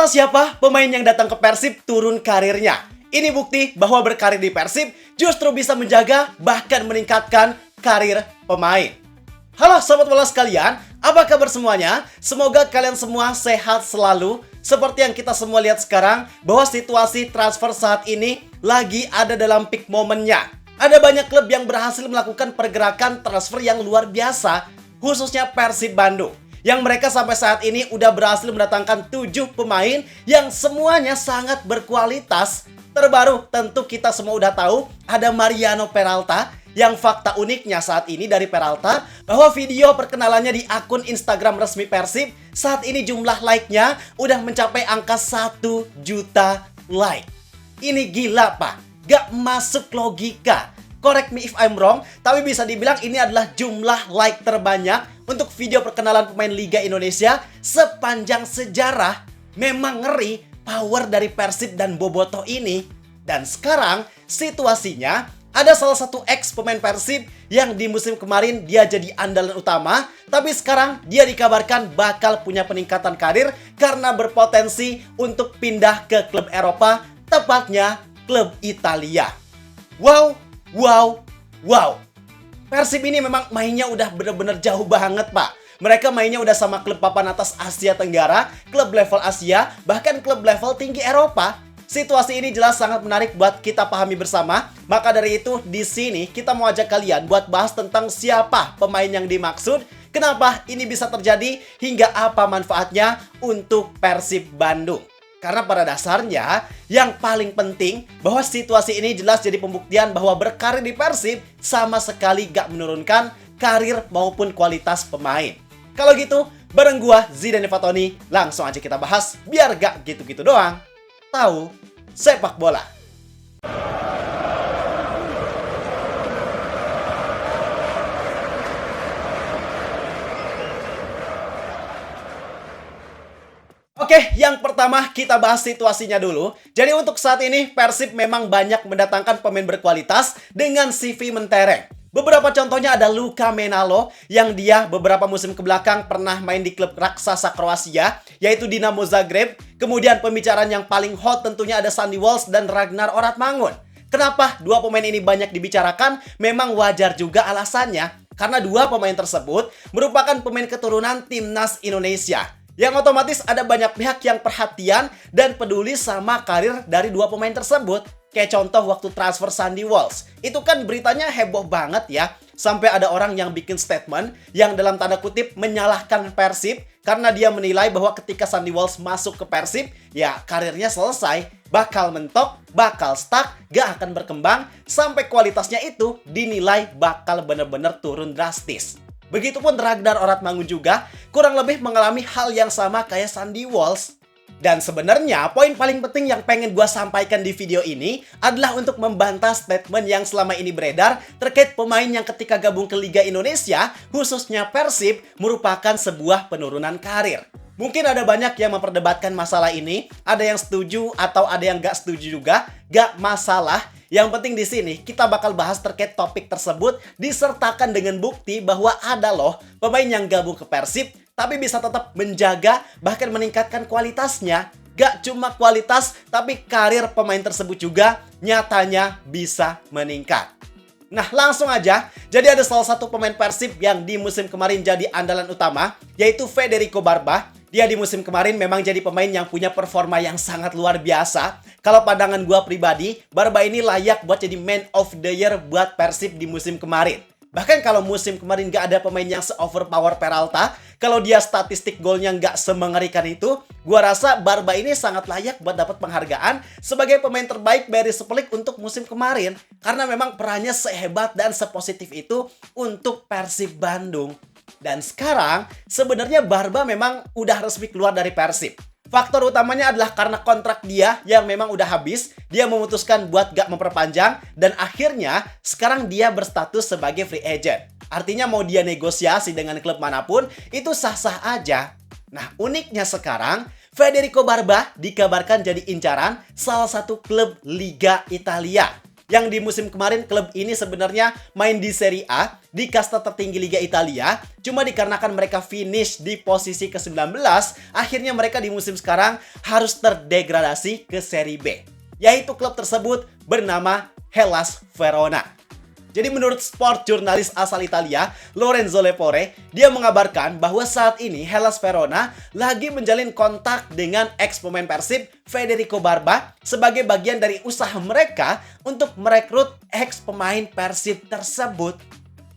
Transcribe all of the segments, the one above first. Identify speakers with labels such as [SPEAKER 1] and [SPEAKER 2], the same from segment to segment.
[SPEAKER 1] Entah siapa pemain yang datang ke Persib turun karirnya. Ini bukti bahwa berkarir di Persib justru bisa menjaga bahkan meningkatkan karir pemain. Halo Sobat Bola sekalian, apa kabar semuanya? Semoga kalian semua sehat selalu. Seperti yang kita semua lihat sekarang, bahwa situasi transfer saat ini lagi ada dalam peak momennya. Ada banyak klub yang berhasil melakukan pergerakan transfer yang luar biasa, khususnya Persib Bandung. Yang mereka sampai saat ini udah berhasil mendatangkan 7 pemain yang semuanya sangat berkualitas. Terbaru tentu kita semua udah tahu ada Mariano Peralta, yang fakta uniknya saat ini dari Peralta bahwa video perkenalannya di akun Instagram resmi Persib saat ini jumlah like-nya udah mencapai angka 1 juta like. Ini gila Pak, gak masuk logika. Correct me if I'm wrong, tapi bisa dibilang ini adalah jumlah like terbanyak untuk video perkenalan pemain Liga Indonesia sepanjang sejarah. Memang ngeri power dari Persib dan Bobotoh ini. Dan sekarang situasinya ada salah satu ex pemain Persib yang di musim kemarin dia jadi andalan utama, tapi sekarang dia dikabarkan bakal punya peningkatan karir karena berpotensi untuk pindah ke klub Eropa, tepatnya klub Italia. Wow. Persib ini memang mainnya udah bener-bener jauh banget, Pak. Mereka mainnya udah sama klub papan atas Asia Tenggara, klub level Asia, bahkan klub level tinggi Eropa. Situasi ini jelas sangat menarik buat kita pahami bersama. Maka dari itu, di sini kita mau ajak kalian buat bahas tentang siapa pemain yang dimaksud, kenapa ini bisa terjadi, hingga apa manfaatnya untuk Persib Bandung. Karena pada dasarnya, yang paling penting bahwa situasi ini jelas jadi pembuktian bahwa berkarir di Persib sama sekali gak menurunkan karir maupun kualitas pemain. Kalau gitu, bareng gua Zidane Fatoni, langsung aja kita bahas biar gak gitu-gitu doang. Tahu sepak bola. Oke, yang pertama kita bahas situasinya dulu. Jadi untuk saat ini Persib memang banyak mendatangkan pemain berkualitas dengan CV mentereng. Beberapa contohnya ada Luka Menalo yang dia beberapa musim kebelakang pernah main di klub raksasa Kroasia, yaitu Dinamo Zagreb. Kemudian pembicaraan yang paling hot tentunya ada Sandy Walsh dan Ragnar Oratmangun. Kenapa dua pemain ini banyak dibicarakan? Memang wajar juga alasannya, karena dua pemain tersebut merupakan pemain keturunan timnas Indonesia. Yang otomatis ada banyak pihak yang perhatian dan peduli sama karir dari dua pemain tersebut. Kayak contoh waktu transfer Sandy Walsh. Itu kan beritanya heboh banget ya. Sampai ada orang yang bikin statement yang dalam tanda kutip menyalahkan Persib. Karena dia menilai bahwa ketika Sandy Walsh masuk ke Persib, ya karirnya selesai. Bakal mentok, bakal stuck, gak akan berkembang. Sampai kualitasnya itu dinilai bakal bener-bener turun drastis. Begitupun Ragnar Oratmangun juga kurang lebih mengalami hal yang sama kayak Sandy Walsh. Dan sebenarnya poin paling penting yang pengen gue sampaikan di video ini adalah untuk membantah statement yang selama ini beredar terkait pemain yang ketika gabung ke Liga Indonesia, khususnya Persib, merupakan sebuah penurunan karir. Mungkin ada banyak yang memperdebatkan masalah ini, ada yang setuju atau ada yang gak setuju juga, gak masalah. Yang penting di sini kita bakal bahas terkait topik tersebut disertakan dengan bukti bahwa ada loh pemain yang gabung ke Persib tapi bisa tetap menjaga bahkan meningkatkan kualitasnya. Gak cuma kualitas tapi karir pemain tersebut juga nyatanya bisa meningkat. Nah langsung aja, jadi ada salah satu pemain Persib yang di musim kemarin jadi andalan utama, yaitu Federico Barba. Dia di musim kemarin memang jadi pemain yang punya performa yang sangat luar biasa. Kalau pandangan gua pribadi, Barba ini layak buat jadi Man of the Year buat Persib di musim kemarin. Bahkan kalau musim kemarin gak ada pemain yang se-overpower Peralta, kalau dia statistik golnya gak semengerikan itu, gua rasa Barba ini sangat layak buat dapat penghargaan sebagai pemain terbaik Barry Suplik untuk musim kemarin. Karena memang perannya sehebat dan sepositif itu untuk Persib Bandung. Dan sekarang sebenarnya Barba memang udah resmi keluar dari Persib. Faktor utamanya adalah karena kontrak dia yang memang udah habis. Dia memutuskan buat gak memperpanjang. Dan akhirnya sekarang dia berstatus sebagai free agent. Artinya mau dia negosiasi dengan klub manapun itu sah-sah aja. Nah uniknya sekarang Federico Barba dikabarkan jadi incaran salah satu klub Liga Italia. Yang di musim kemarin klub ini sebenarnya main di Serie A, di kasta tertinggi Liga Italia. Cuma dikarenakan mereka finish di posisi ke-19, akhirnya mereka di musim sekarang harus terdegradasi ke Serie B. Yaitu klub tersebut bernama Hellas Verona. Jadi menurut sport jurnalis asal Italia, Lorenzo Lepore, dia mengabarkan bahwa saat ini Hellas Verona lagi menjalin kontak dengan ex pemain Persib, Federico Barba, sebagai bagian dari usaha mereka untuk merekrut ex pemain Persib tersebut.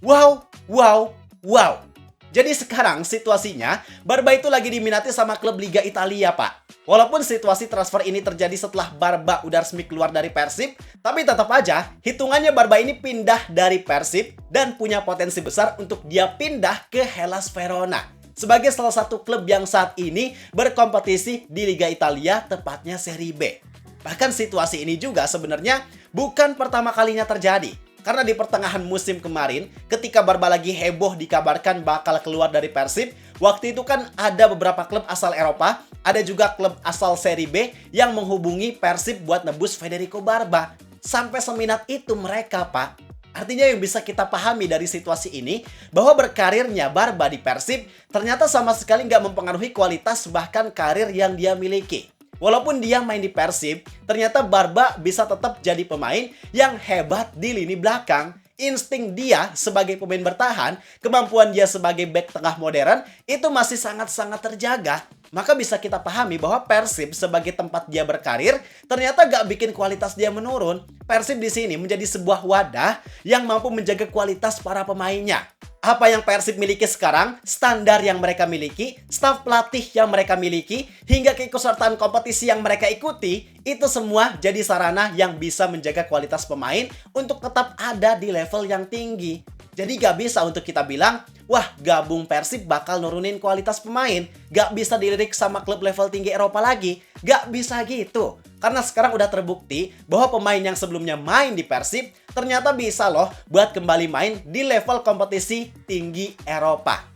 [SPEAKER 1] Wow, wow, wow. Jadi sekarang situasinya, Barba itu lagi diminati sama klub Liga Italia, Pak. Walaupun situasi transfer ini terjadi setelah Barba udah resmi keluar dari Persib, tapi tetap aja, hitungannya Barba ini pindah dari Persib dan punya potensi besar untuk dia pindah ke Hellas Verona sebagai salah satu klub yang saat ini berkompetisi di Liga Italia, tepatnya Serie B. Bahkan situasi ini juga sebenarnya bukan pertama kalinya terjadi. Karena di pertengahan musim kemarin, ketika Barba lagi heboh dikabarkan bakal keluar dari Persib, waktu itu kan ada beberapa klub asal Eropa, ada juga klub asal Serie B yang menghubungi Persib buat nebus Federico Barba. Sampai seminat itu mereka, Pak. Artinya yang bisa kita pahami dari situasi ini, bahwa berkarirnya Barba di Persib ternyata sama sekali nggak mempengaruhi kualitas bahkan karir yang dia miliki. Walaupun dia main di Persib, ternyata Barba bisa tetap jadi pemain yang hebat di lini belakang. Insting dia sebagai pemain bertahan, kemampuan dia sebagai bek tengah modern, itu masih sangat-sangat terjaga. Maka bisa kita pahami bahwa Persib sebagai tempat dia berkarir, ternyata gak bikin kualitas dia menurun. Persib di sini menjadi sebuah wadah yang mampu menjaga kualitas para pemainnya. Apa yang Persib miliki sekarang, standar yang mereka miliki, staf pelatih yang mereka miliki, hingga keikutsertaan kompetisi yang mereka ikuti, itu semua jadi sarana yang bisa menjaga kualitas pemain untuk tetap ada di level yang tinggi. Jadi gak bisa untuk kita bilang, wah gabung Persib bakal nurunin kualitas pemain, gak bisa dilirik sama klub level tinggi Eropa lagi, gak bisa gitu. Karena sekarang udah terbukti bahwa pemain yang sebelumnya main di Persib ternyata bisa loh buat kembali main di level kompetisi tinggi Eropa.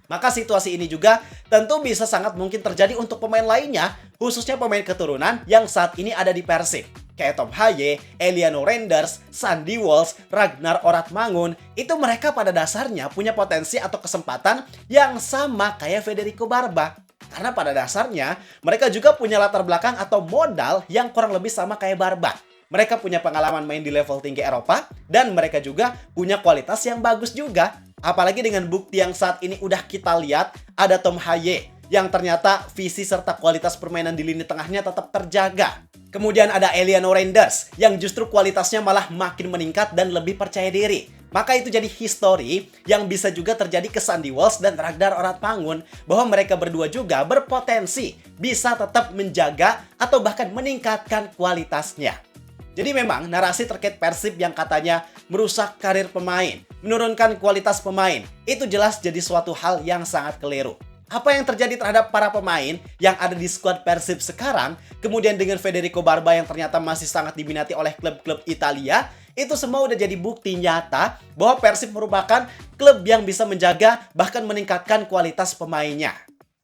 [SPEAKER 1] Maka situasi ini juga tentu bisa sangat mungkin terjadi untuk pemain lainnya, khususnya pemain keturunan yang saat ini ada di Persib. Kayak Tom Haye, Eliano Renders, Sandy Walsh, Ragnar Oratmangun, itu mereka pada dasarnya punya potensi atau kesempatan yang sama kayak Federico Barba. Karena pada dasarnya, mereka juga punya latar belakang atau modal yang kurang lebih sama kayak Barba. Mereka punya pengalaman main di level tinggi Eropa, dan mereka juga punya kualitas yang bagus juga. Apalagi dengan bukti yang saat ini udah kita lihat, ada Tom Haye, yang ternyata visi serta kualitas permainan di lini tengahnya tetap terjaga. Kemudian ada Eliano Renders, yang justru kualitasnya malah makin meningkat dan lebih percaya diri. Maka itu jadi history yang bisa juga terjadi ke Sandy Walsh dan Ragnar Oratmangun, bahwa mereka berdua juga berpotensi bisa tetap menjaga atau bahkan meningkatkan kualitasnya. Jadi memang narasi terkait Persib yang katanya merusak karir pemain, menurunkan kualitas pemain, itu jelas jadi suatu hal yang sangat keliru. Apa yang terjadi terhadap para pemain yang ada di skuad Persib sekarang, kemudian dengan Federico Barba yang ternyata masih sangat diminati oleh klub-klub Italia, itu semua udah jadi bukti nyata bahwa Persib merupakan klub yang bisa menjaga bahkan meningkatkan kualitas pemainnya.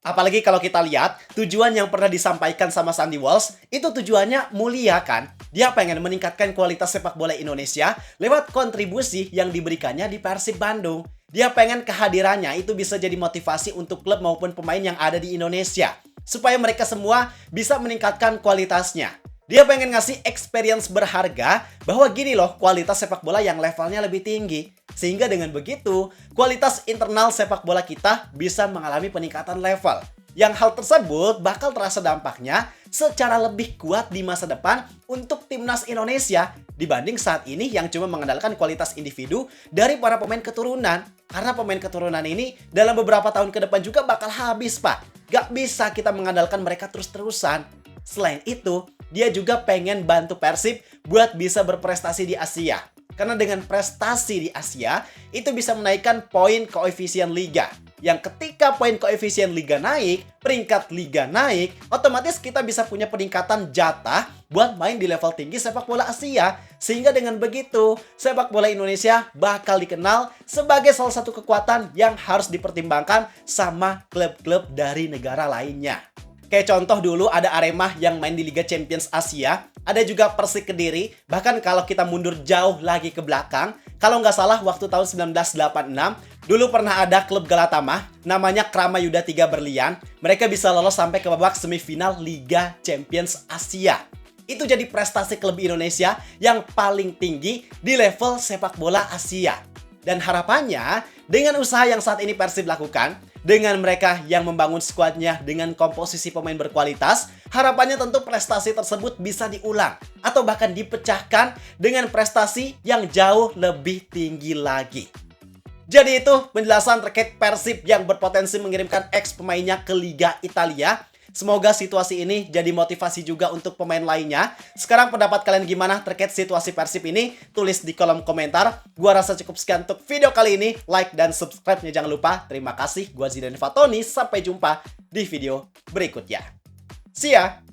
[SPEAKER 1] Apalagi kalau kita lihat, tujuan yang pernah disampaikan sama Sandy Walsh, itu tujuannya mulia kan? Dia pengen meningkatkan kualitas sepak bola Indonesia lewat kontribusi yang diberikannya di Persib Bandung. Dia pengen kehadirannya itu bisa jadi motivasi untuk klub maupun pemain yang ada di Indonesia, supaya mereka semua bisa meningkatkan kualitasnya. Dia pengen ngasih experience berharga bahwa gini loh kualitas sepak bola yang levelnya lebih tinggi. Sehingga dengan begitu, kualitas internal sepak bola kita bisa mengalami peningkatan level. Yang hal tersebut bakal terasa dampaknya secara lebih kuat di masa depan untuk timnas Indonesia dibanding saat ini yang cuma mengandalkan kualitas individu dari para pemain keturunan. Karena pemain keturunan ini dalam beberapa tahun ke depan juga bakal habis, Pak. Gak bisa kita mengandalkan mereka terus-terusan. Selain itu, dia juga pengen bantu Persib buat bisa berprestasi di Asia. Karena dengan prestasi di Asia, itu bisa menaikkan poin koefisien liga. Yang ketika poin koefisien liga naik, peringkat liga naik, otomatis kita bisa punya peningkatan jatah buat main di level tinggi sepak bola Asia. Sehingga dengan begitu, sepak bola Indonesia bakal dikenal sebagai salah satu kekuatan yang harus dipertimbangkan sama klub-klub dari negara lainnya. Kayak contoh dulu ada Arema yang main di Liga Champions Asia, ada juga Persik Kediri. Bahkan kalau kita mundur jauh lagi ke belakang, kalau nggak salah waktu tahun 1986, dulu pernah ada klub Galatama, namanya Krama Yuda 3 Berlian. Mereka bisa lolos sampai ke babak semifinal Liga Champions Asia. Itu jadi prestasi klub Indonesia yang paling tinggi di level sepak bola Asia. Dan harapannya, dengan usaha yang saat ini Persib lakukan, dengan mereka yang membangun skuadnya dengan komposisi pemain berkualitas, harapannya tentu prestasi tersebut bisa diulang atau bahkan dipecahkan dengan prestasi yang jauh lebih tinggi lagi. Jadi itu penjelasan terkait Persib yang berpotensi mengirimkan ex pemainnya ke Liga Italia. Semoga situasi ini jadi motivasi juga untuk pemain lainnya. Sekarang pendapat kalian gimana terkait situasi Persib ini? Tulis di kolom komentar. Gua rasa cukup sekian untuk video kali ini. Like dan subscribe-nya jangan lupa. Terima kasih. Gua Zidan Fatoni. Sampai jumpa di video berikutnya. See ya!